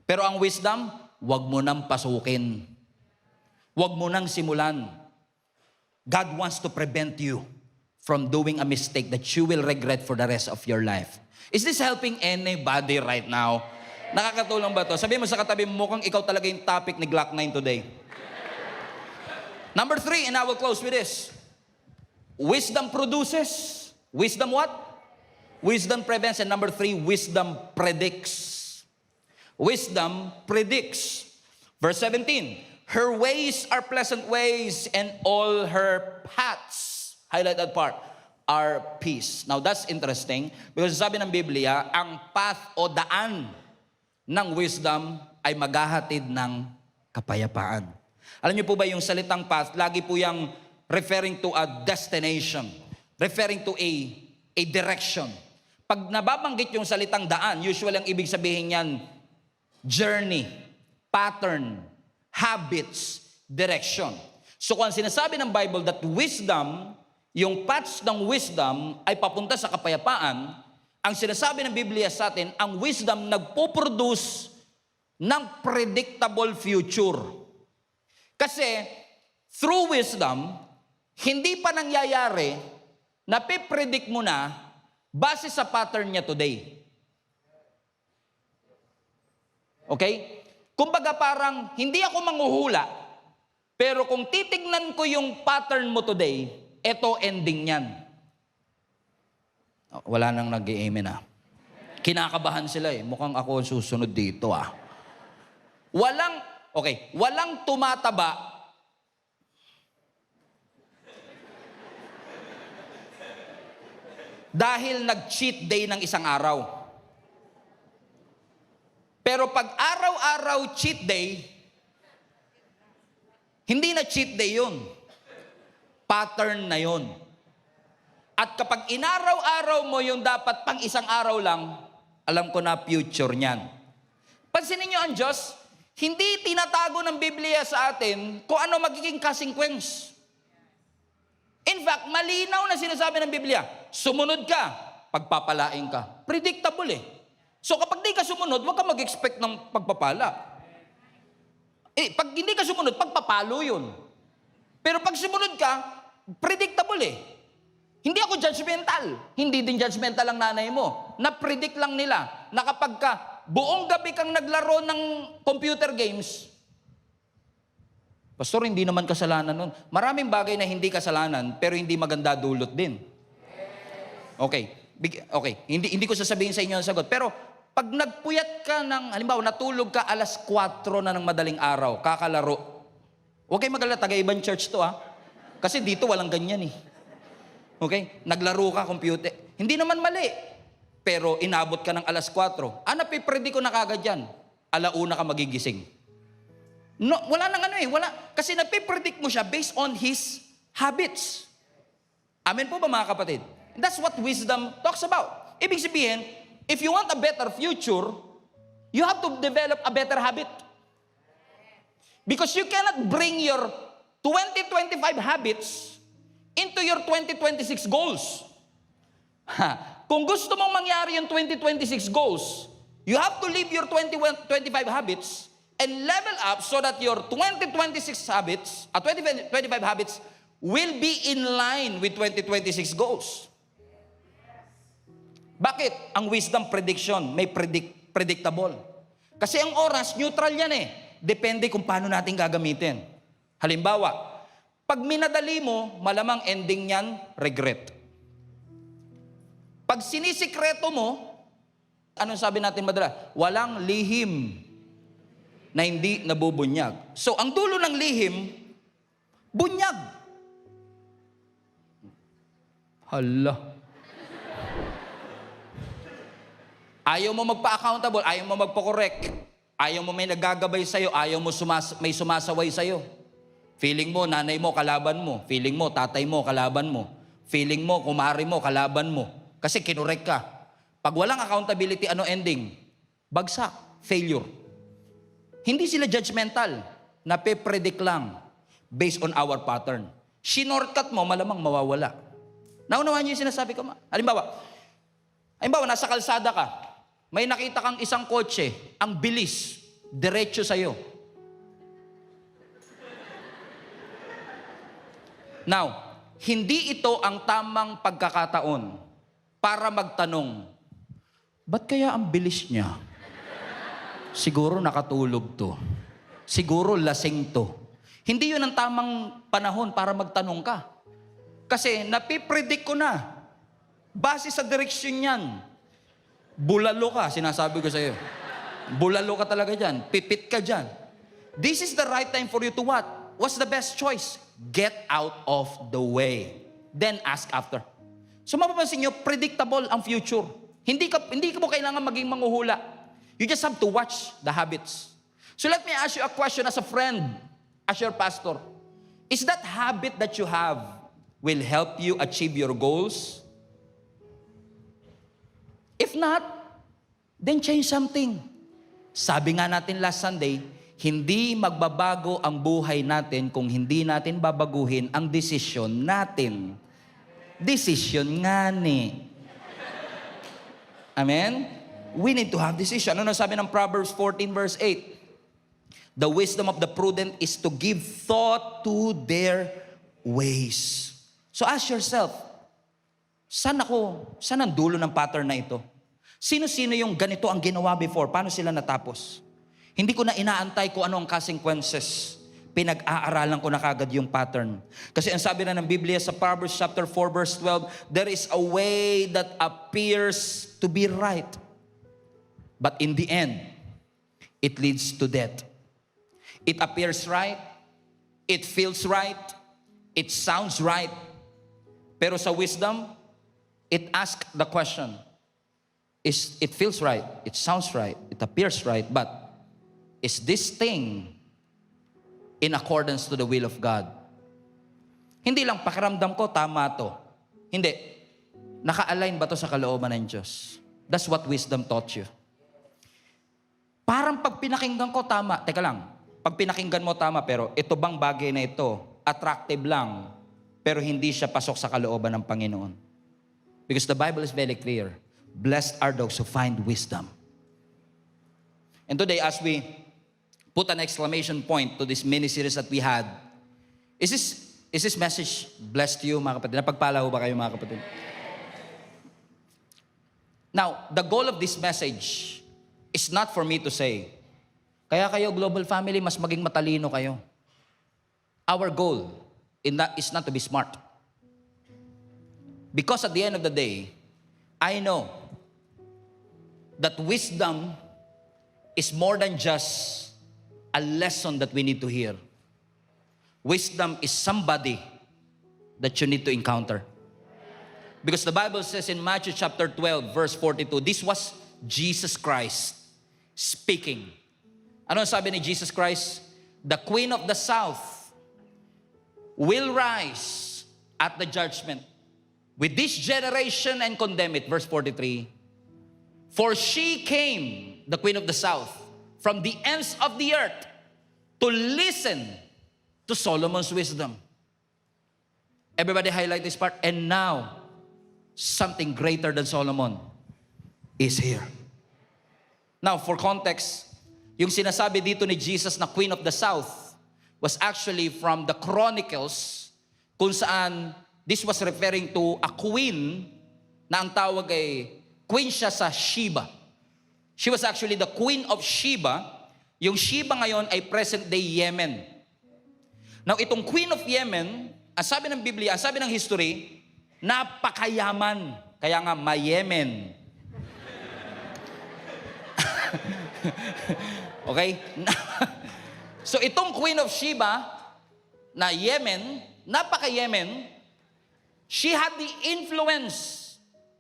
Pero ang wisdom, wag mo nang pasukin. Wag mo nang simulan. God wants to prevent you from doing a mistake that you will regret for the rest of your life. Is this helping anybody right now? Nakakatulong ba to? Sabihin mo sa katabi mo, mukhang ikaw talaga yung topic ni Glock 9 today. Number 3, and I will close with this. Wisdom produces. Wisdom what? Wisdom prevents. And number 3, wisdom predicts. Wisdom predicts. Verse 17, her ways are pleasant ways and all her paths, highlight that part, are peace. Now that's interesting because sabi ng Biblia, ang path o daan ng wisdom ay maghahatid ng kapayapaan. Alam niyo po ba yung salitang path, lagi po yung referring to a destination, referring to a direction. Pag nababanggit yung salitang daan, usually ang ibig sabihin yan, journey, pattern, habits, direction. So kung sinasabi ng Bible that wisdom, yung paths ng wisdom ay papunta sa kapayapaan, ang sinasabi ng Biblia sa atin, ang wisdom nagpo-produce ng predictable future. Kasi through wisdom, hindi pa nangyayari na pe-predict mo na base sa pattern niya today. Okay? Kumbaga parang, hindi ako manghuhula, pero kung titignan ko yung pattern mo today, eto ending niyan. Wala nang nag-i-amen ah. Kinakabahan sila eh. Mukhang ako susunod dito ah. Walang tumataba dahil nag-cheat day ng isang araw. Pero pag araw-araw cheat day, hindi na cheat day yun. Pattern na yun. At kapag inaraw-araw mo yung dapat pang isang araw lang, alam ko na future niyan. Pansinin niyo ang Diyos, hindi tinatago ng Biblia sa atin kung ano magiging consequence. In fact, malinaw na sinasabi ng Biblia, sumunod ka, pagpapalain ka. Predictable eh. So kapag di ka sumunod, huwag ka mag-expect ng pagpapala. Pag hindi ka sumunod, pagpapalo yun. Pero pag sumunod ka, predictable eh. Hindi ako judgmental. Hindi din judgmental ang nanay mo. Na-predict lang nila na kapag ka buong gabi kang naglaro ng computer games, Pastor, hindi naman kasalanan nun. Maraming bagay na hindi kasalanan, pero hindi maganda dulot din. Okay. Hindi ko sasabihin sa inyo ang sagot. Pero pag nagpuyat ka ng, halimbawa, natulog ka alas 4 na ng madaling araw, kakalaro. Huwag kayong magalala, taga-ibang church to Kasi dito walang ganyan eh. Okay? Naglaro ka, computer. Hindi naman mali. Pero inabot ka ng alas 4. Napipredi ko na kagad yan. Alauna ka magigising. No, wala nang wala. Kasi napipredict mo siya based on his habits. Amen po ba mga kapatid? That's what wisdom talks about. Ibig sabihin, if you want a better future, you have to develop a better habit. Because you cannot bring your 2025 habits into your 2026 goals. Kung gusto mong mangyari yung 2026 goals, you have to leave your 2025 habits and level up so that your 2026 habits, 2025 habits will be in line with 2026 goals. Bakit? Ang wisdom prediction, may predictable. Kasi ang oras, neutral yan Depende kung paano natin gagamitin. Halimbawa, pag minadali mo, malamang ending niyan, regret. Pag sinisikreto mo, anong sabi natin madala? Walang lihim na hindi nabubunyag. So, ang dulo ng lihim, bunyag. Hala. Ayaw mo magpa-accountable, ayaw mo magpa-correct, ayaw mo may nagagabay sa'yo, ayaw mo may sumasaway sa'yo. Feeling mo, nanay mo, kalaban mo. Feeling mo, tatay mo, kalaban mo. Feeling mo, kumari mo, kalaban mo. Kasi kinurek ka. Pag walang accountability, ano ending? Bagsak, failure. Hindi sila judgmental. Nape-predict lang based on our pattern. Shinortcut mo, malamang mawawala. Naunawaan niyo yung sinasabi ko? Halimbawa, nasa kalsada ka, may nakita kang isang kotse, ang bilis, diretso sa'yo. Now, hindi ito ang tamang pagkakataon para magtanong, ba't kaya ang bilis niya? Siguro nakatulog to. Siguro lasing to. Hindi yun ang tamang panahon para magtanong ka. Kasi napipredict ko na. Base sa direksyon yan. Bulalo ka, sinasabi ko sa iyo. Bulalo ka talaga dyan. Pipit ka dyan. This is the right time for you to what? What's the best choice? Get out of the way. Then ask after. So mapapansin nyo, predictable ang future. Hindi ka mo kailangan maging manghuhula. You just have to watch the habits. So let me ask you a question as a friend, as your pastor. Is that habit that you have will help you achieve your goals? If not, then change something. Sabi nga natin last Sunday, hindi magbabago ang buhay natin kung hindi natin babaguhin ang desisyon natin. Decision nga ni. Amen? We need to have decision. Ano sabi ng Proverbs 14 verse 8? The wisdom of the prudent is to give thought to their ways. So ask yourself, saan ang dulo ng pattern na ito? Sino-sino yung ganito ang ginawa before? Paano sila natapos? Hindi ko na inaantay kung ano ang consequences. Pinag-aaralan ko na kagad yung pattern. Kasi ang sabi na ng Biblia sa Proverbs chapter 4 verse 12, there is a way that appears to be right. But in the end, it leads to death. It appears right. It feels right. It sounds right. Pero sa wisdom, it asks the question, it feels right, it sounds right, it appears right, but is this thing in accordance to the will of God? Hindi lang pakiramdam ko, tama to. Hindi. Naka-align ba to sa kalooban ng Diyos? That's what wisdom taught you. Parang pag pinakinggan ko, tama. Teka lang, pag pinakinggan mo, tama, pero ito bang bagay na ito, attractive lang, pero hindi siya pasok sa kalooban ng Panginoon. Because the Bible is very clear. Blessed are those who find wisdom. And today, as we put an exclamation point to this mini-series that we had, is this message blessed you, mga kapatid? Napagpala ho ba kayo, mga kapatid? Now, the goal of this message is not for me to say, kaya kayo, global family, mas maging matalino kayo. Our goal is not to be smart. Because at the end of the day, I know that wisdom is more than just a lesson that we need to hear. Wisdom is somebody that you need to encounter. Because the Bible says in Matthew chapter 12, verse 42, this was Jesus Christ speaking. Ano sabi ni Jesus Christ? The Queen of the South will rise at the judgment with this generation and condemn it. Verse 43, for she came, the Queen of the South, from the ends of the earth to listen to Solomon's wisdom. Everybody highlight this part. And now, something greater than Solomon is here. Now, for context, yung sinasabi dito ni Jesus na Queen of the South was actually from the Chronicles, kung saan this was referring to a queen na ang tawag ay queen siya sa Sheba. She was actually the Queen of Sheba. Yung Sheba ngayon ay present-day Yemen. Now, itong Queen of Yemen, ang sabi ng Biblia, ang sabi ng history, napakayaman. Kaya nga, Mayemen. Okay? So, itong Queen of Sheba, na Yemen, napaka-Yemen, she had the influence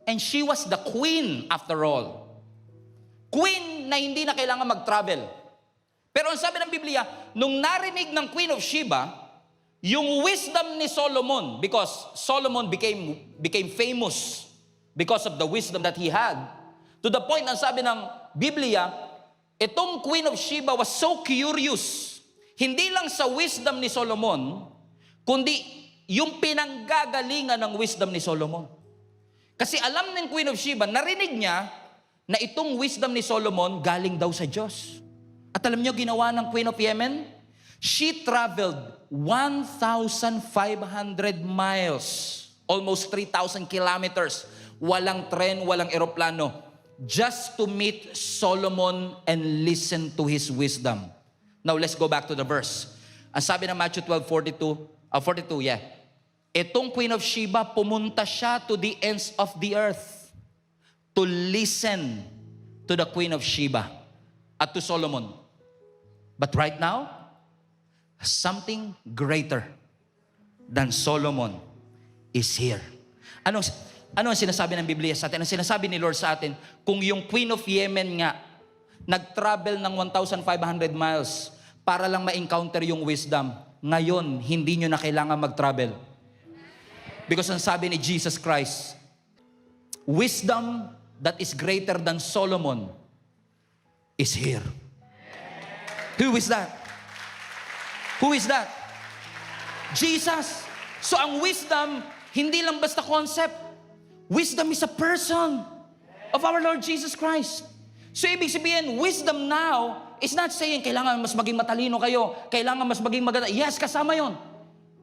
and she was the queen after all. Queen na hindi na kailangan mag-travel. Pero ang sabi ng Biblia, nung narinig ng Queen of Sheba, yung wisdom ni Solomon, because Solomon became famous because of the wisdom that he had, to the point, ang sabi ng Biblia, itong Queen of Sheba was so curious, hindi lang sa wisdom ni Solomon, kundi yung pinanggagalingan ng wisdom ni Solomon. Kasi alam ng Queen of Sheba, narinig niya na itong wisdom ni Solomon galing daw sa Diyos. At alam niyo ginawa ng Queen of Yemen? She traveled 1,500 miles, almost 3,000 kilometers. Walang tren, walang eroplano, just to meet Solomon and listen to his wisdom. Now let's go back to the verse. Ang sabi ng Matthew 12:42, itong Queen of Sheba, pumunta siya to the ends of the earth to listen to the Queen of Sheba at to Solomon. But right now, something greater than Solomon is here. Ano ang sinasabi ng Biblia sa atin? Ang sinasabi ni Lord sa atin, kung yung Queen of Yemen nga, nag-travel ng 1,500 miles para lang ma-encounter yung wisdom, ngayon, hindi nyo na kailangan mag-travel. Because ang sabi ni Jesus Christ, wisdom that is greater than Solomon is here. Who is that? Who is that? Jesus. So ang wisdom, hindi lang basta concept. Wisdom is a person of our Lord Jesus Christ. So ibig sabihin, wisdom now is not saying kailangan mas maging matalino kayo, kailangan mas maging maganda. Yes, kasama yon.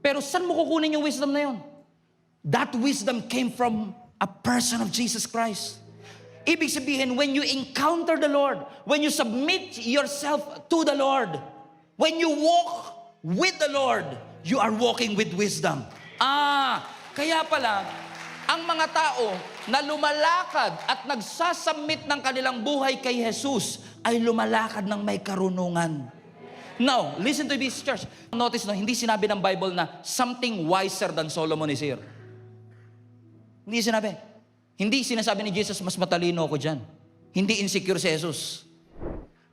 Pero saan mo kukunin yung wisdom na yon? That wisdom came from a person of Jesus Christ. Ibig sabihin, when you encounter the Lord, when you submit yourself to the Lord, when you walk with the Lord, you are walking with wisdom. Kaya pala, ang mga tao na lumalakad at nagsasubmit ng kanilang buhay kay Jesus ay lumalakad ng may karunungan. Now, listen to this, church. Notice, hindi sinabi ng Bible na something wiser than Solomon is here. Hindi sinabi. Hindi sinasabi ni Jesus, mas matalino ako dyan. Hindi insecure si Jesus.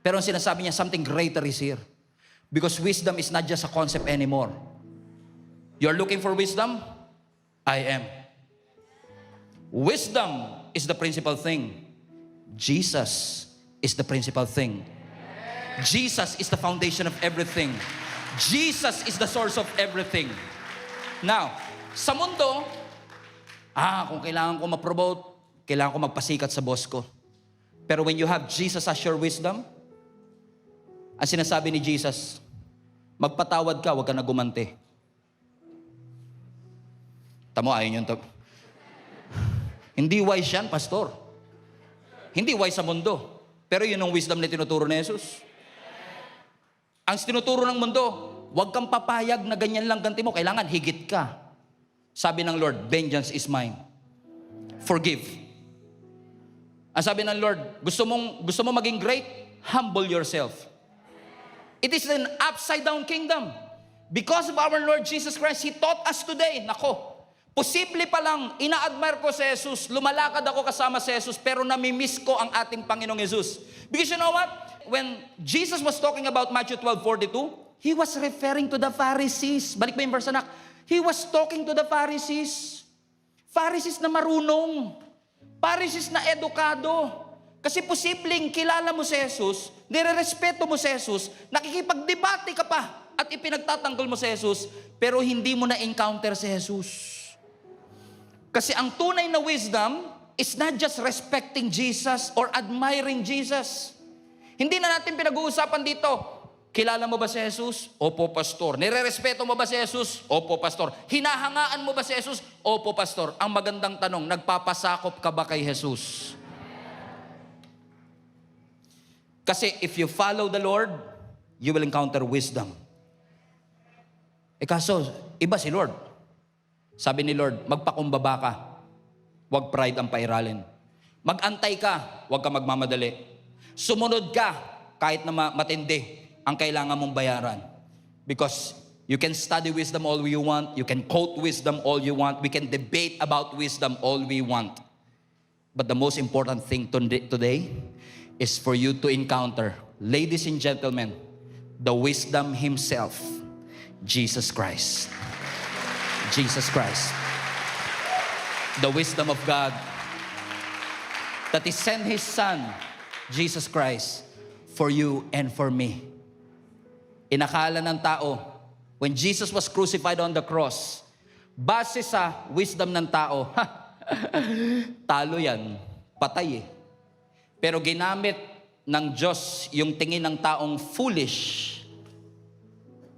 Pero ang sinasabi niya, something greater is here. Because wisdom is not just a concept anymore. You're looking for wisdom? I am. Wisdom is the principal thing. Jesus is the principal thing. Jesus is the foundation of everything. Jesus is the source of everything. Now, sa mundo, kung kailangan ko ma-promote, kailangan ko magpasikat sa boss ko. Pero when you have Jesus as your wisdom, ang sinasabi ni Jesus, magpatawad ka, huwag ka na gumanti. Tamo, ayun yun. Hindi wise yan, pastor. Hindi wise sa mundo. Pero yun ang wisdom na tinuturo ni Jesus. Ang tinuturo ng mundo, huwag kang papayag na ganyan lang ganti mo. Kailangan higit ka. Sabi ng Lord, vengeance is mine. Forgive. Ang sabi ng Lord, gusto mo maging great? Humble yourself. It is an upside down kingdom. Because of our Lord Jesus Christ, He taught us today, nako, posible pa lang, ina-admire ko si Jesus, lumalakad ako kasama si Jesus, pero namimiss ko ang ating Panginoong Jesus. Because you know what? When Jesus was talking about Matthew 12:42, He was referring to the Pharisees. Balik mo yung verse, anak. He was talking to the Pharisees. Pharisees na marunong. Pharisees na edukado. Kasi posibleng kilala mo si Jesus, nirerespeto mo si Jesus, nakikipagdebate ka pa, at ipinagtatanggol mo si Jesus, pero hindi mo na-encounter si Jesus. Kasi ang tunay na wisdom is not just respecting Jesus or admiring Jesus. Hindi na natin pinag-uusapan dito, kilala mo ba si Jesus? Opo, pastor. Nire-respeto mo ba si Jesus? Opo, pastor. Hinahangaan mo ba si Jesus? Opo, pastor. Ang magandang tanong, nagpapasakop ka ba kay Jesus? Kasi if you follow the Lord, you will encounter wisdom. Kaso, iba si Lord. Sabi ni Lord, magpakumbaba ka. Huwag pride ang pairalin. Mag-antay ka, huwag ka magmamadali. Sumunod ka, kahit na matindi ang kailangan mong bayaran. Because you can study wisdom all you want, you can quote wisdom all you want, we can debate about wisdom all we want. But the most important thing today is for you to encounter, ladies and gentlemen, the wisdom Himself, Jesus Christ. Jesus Christ. The wisdom of God that He sent His Son, Jesus Christ, for you and for me. Inakala ng tao, when Jesus was crucified on the cross, base sa wisdom ng tao, talo yan, patay eh. Pero ginamit ng Diyos yung tingin ng taong foolish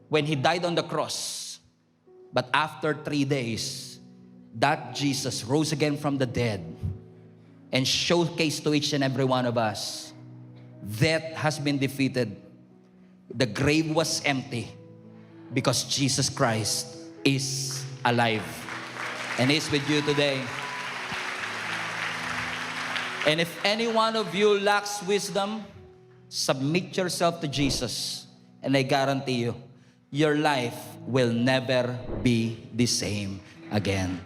when He died on the cross. But after 3 days, that Jesus rose again from the dead and showcased to each and every one of us, death has been defeated. The grave was empty because Jesus Christ is alive and is with you today. And if any one of you lacks wisdom, submit yourself to Jesus. And I guarantee you, your life will never be the same again.